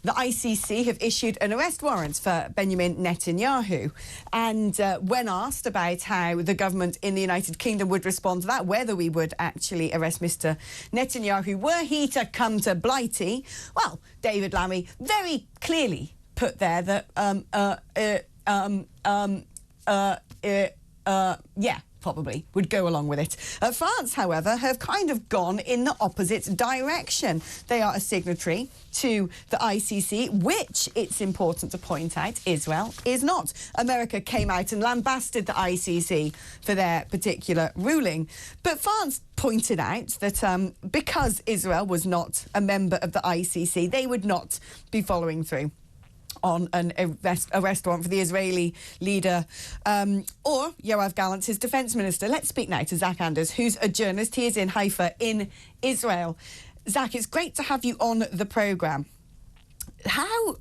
the ICC have issued an arrest warrant for Benjamin Netanyahu. And when asked about how the government in the United Kingdom would respond to that, whether we would actually arrest Mr. Netanyahu were he to come to Blighty, well, David Lammy very clearly put there that, probably would go along with it. France, however, have kind of gone in the opposite direction. They are a signatory to the ICC, which, it's important to point out, Israel is not. America came out and lambasted the ICC for their particular ruling. But France pointed out that because Israel was not a member of the ICC, they would not be following through on an arrest warrant for the Israeli leader or Yoav Gallant, his defence minister. Let's speak now to Zach Anders, who's a journalist. He is in Haifa in Israel. Zach, it's great to have you on the programme. How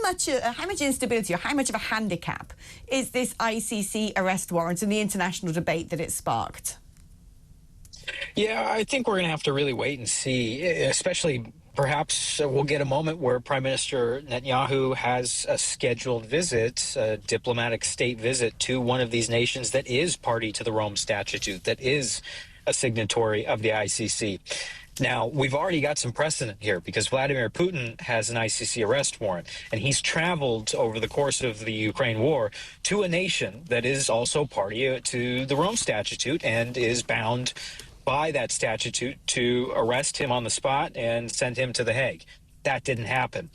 much instability or how much of a handicap is this ICC arrest warrant and the international debate that it sparked? Yeah, I think we're going to have to really wait and see, especially perhaps we'll get a moment where Prime Minister Netanyahu has a scheduled visit, a diplomatic state visit to one of these nations that is party to the Rome Statute, that is a signatory of the ICC. Now, we've already got some precedent here because Vladimir Putin has an ICC arrest warrant, and he's traveled over the course of the Ukraine war to a nation that is also party to the Rome Statute and is bound by that statute to arrest him on the spot and send him to The Hague. That didn't happen.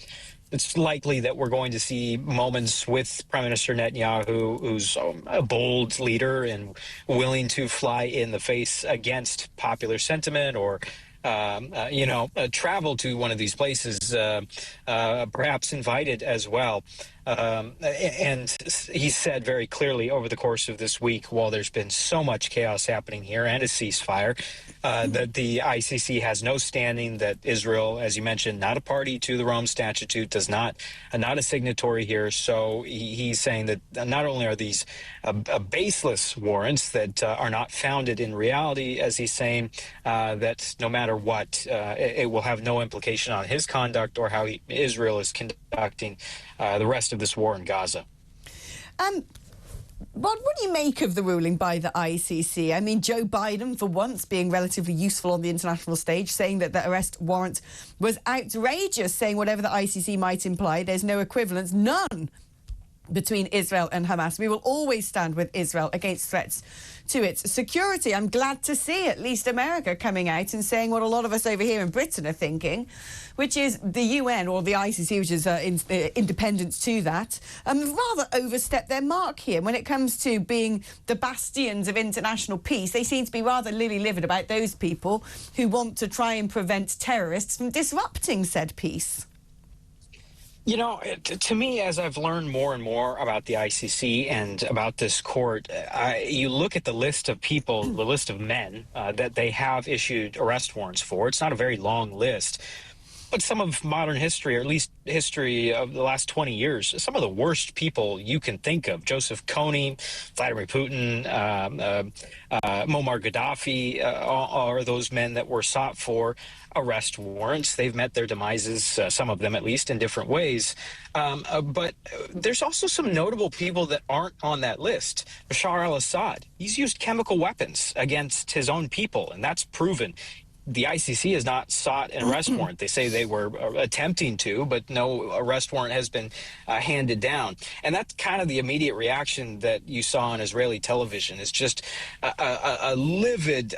It's likely that we're going to see moments with Prime Minister Netanyahu, who's a bold leader and willing to fly in the face against popular sentiment or travel to one of these places, perhaps invited as well. And he said very clearly over the course of this week, while there's been so much chaos happening here and a ceasefire, that the ICC has no standing, that Israel, as you mentioned, not a party to the Rome Statute, does not a signatory here. So he's saying that not only are these baseless warrants that are not founded in reality, as he's saying, that no matter what, it will have no implication on his conduct or how Israel is conducting the rest of this war in Gaza. What do you make of the ruling by the ICC? I mean, Joe Biden, for once, being relatively useful on the international stage, saying that the arrest warrant was outrageous, saying whatever the ICC might imply, there's no equivalence, none, between Israel and Hamas. We will always stand with Israel against threats to its security. I'm glad to see at least America coming out and saying what a lot of us over here in Britain are thinking, which is the UN or the ICC, which is independent to that, rather overstep their mark here. When it comes to being the bastions of international peace, they seem to be rather lily-livered about those people who want to try and prevent terrorists from disrupting said peace. You know, to me, as I've learned more and more about the ICC and about this court, you look at the list of people, the list of men that they have issued arrest warrants for. It's not a very long list. But some of modern history, or at least history of the last 20 years, some of the worst people you can think of: Joseph Kony, Vladimir Putin, Muammar Gaddafi, are those men that were sought for arrest warrants. They've met their demises, some of them at least, in different ways. But there's also some notable people that aren't on that list. Bashar al-Assad, he's used chemical weapons against his own people, and that's proven. The ICC has not sought an arrest warrant. They say they were attempting to, but no arrest warrant has been handed down. And that's kind of the immediate reaction that you saw on Israeli television. It's just a livid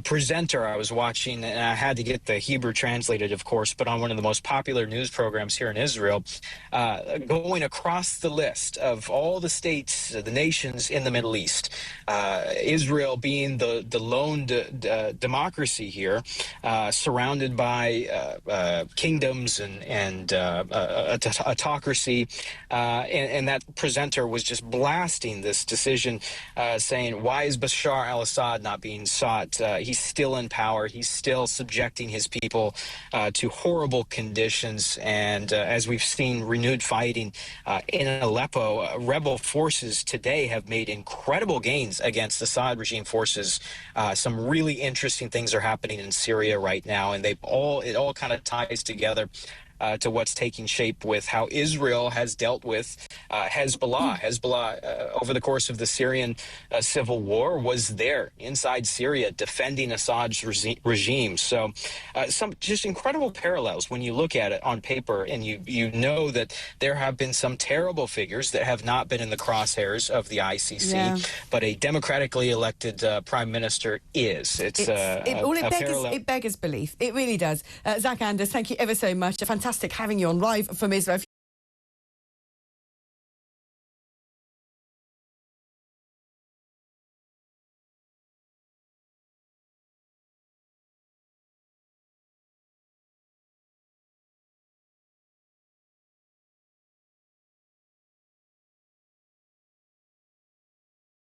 presenter I was watching, and I had to get the Hebrew translated, of course, but on one of the most popular news programs here in Israel, going across the list of all the states, the nations in the Middle East, Israel being the lone democracy here, surrounded by kingdoms and autocracy, and that presenter was just blasting this decision, saying, why is Bashar al-Assad not being sought? He's still in power. He's still subjecting his people to horrible conditions. And as we've seen renewed fighting in Aleppo, rebel forces today have made incredible gains against Assad regime forces. Some really interesting things are happening in Syria right now, and it all kind of ties together. to what's taking shape with how Israel has dealt with Hezbollah. Hezbollah, over the course of the Syrian civil war, was there inside Syria defending Assad's regime. So some just incredible parallels when you look at it on paper, and you know that there have been some terrible figures that have not been in the crosshairs of the ICC, but a democratically elected prime minister is. It beggars belief. It really does. Zach Anders, thank you ever so much. Fantastic having you on live from Israel.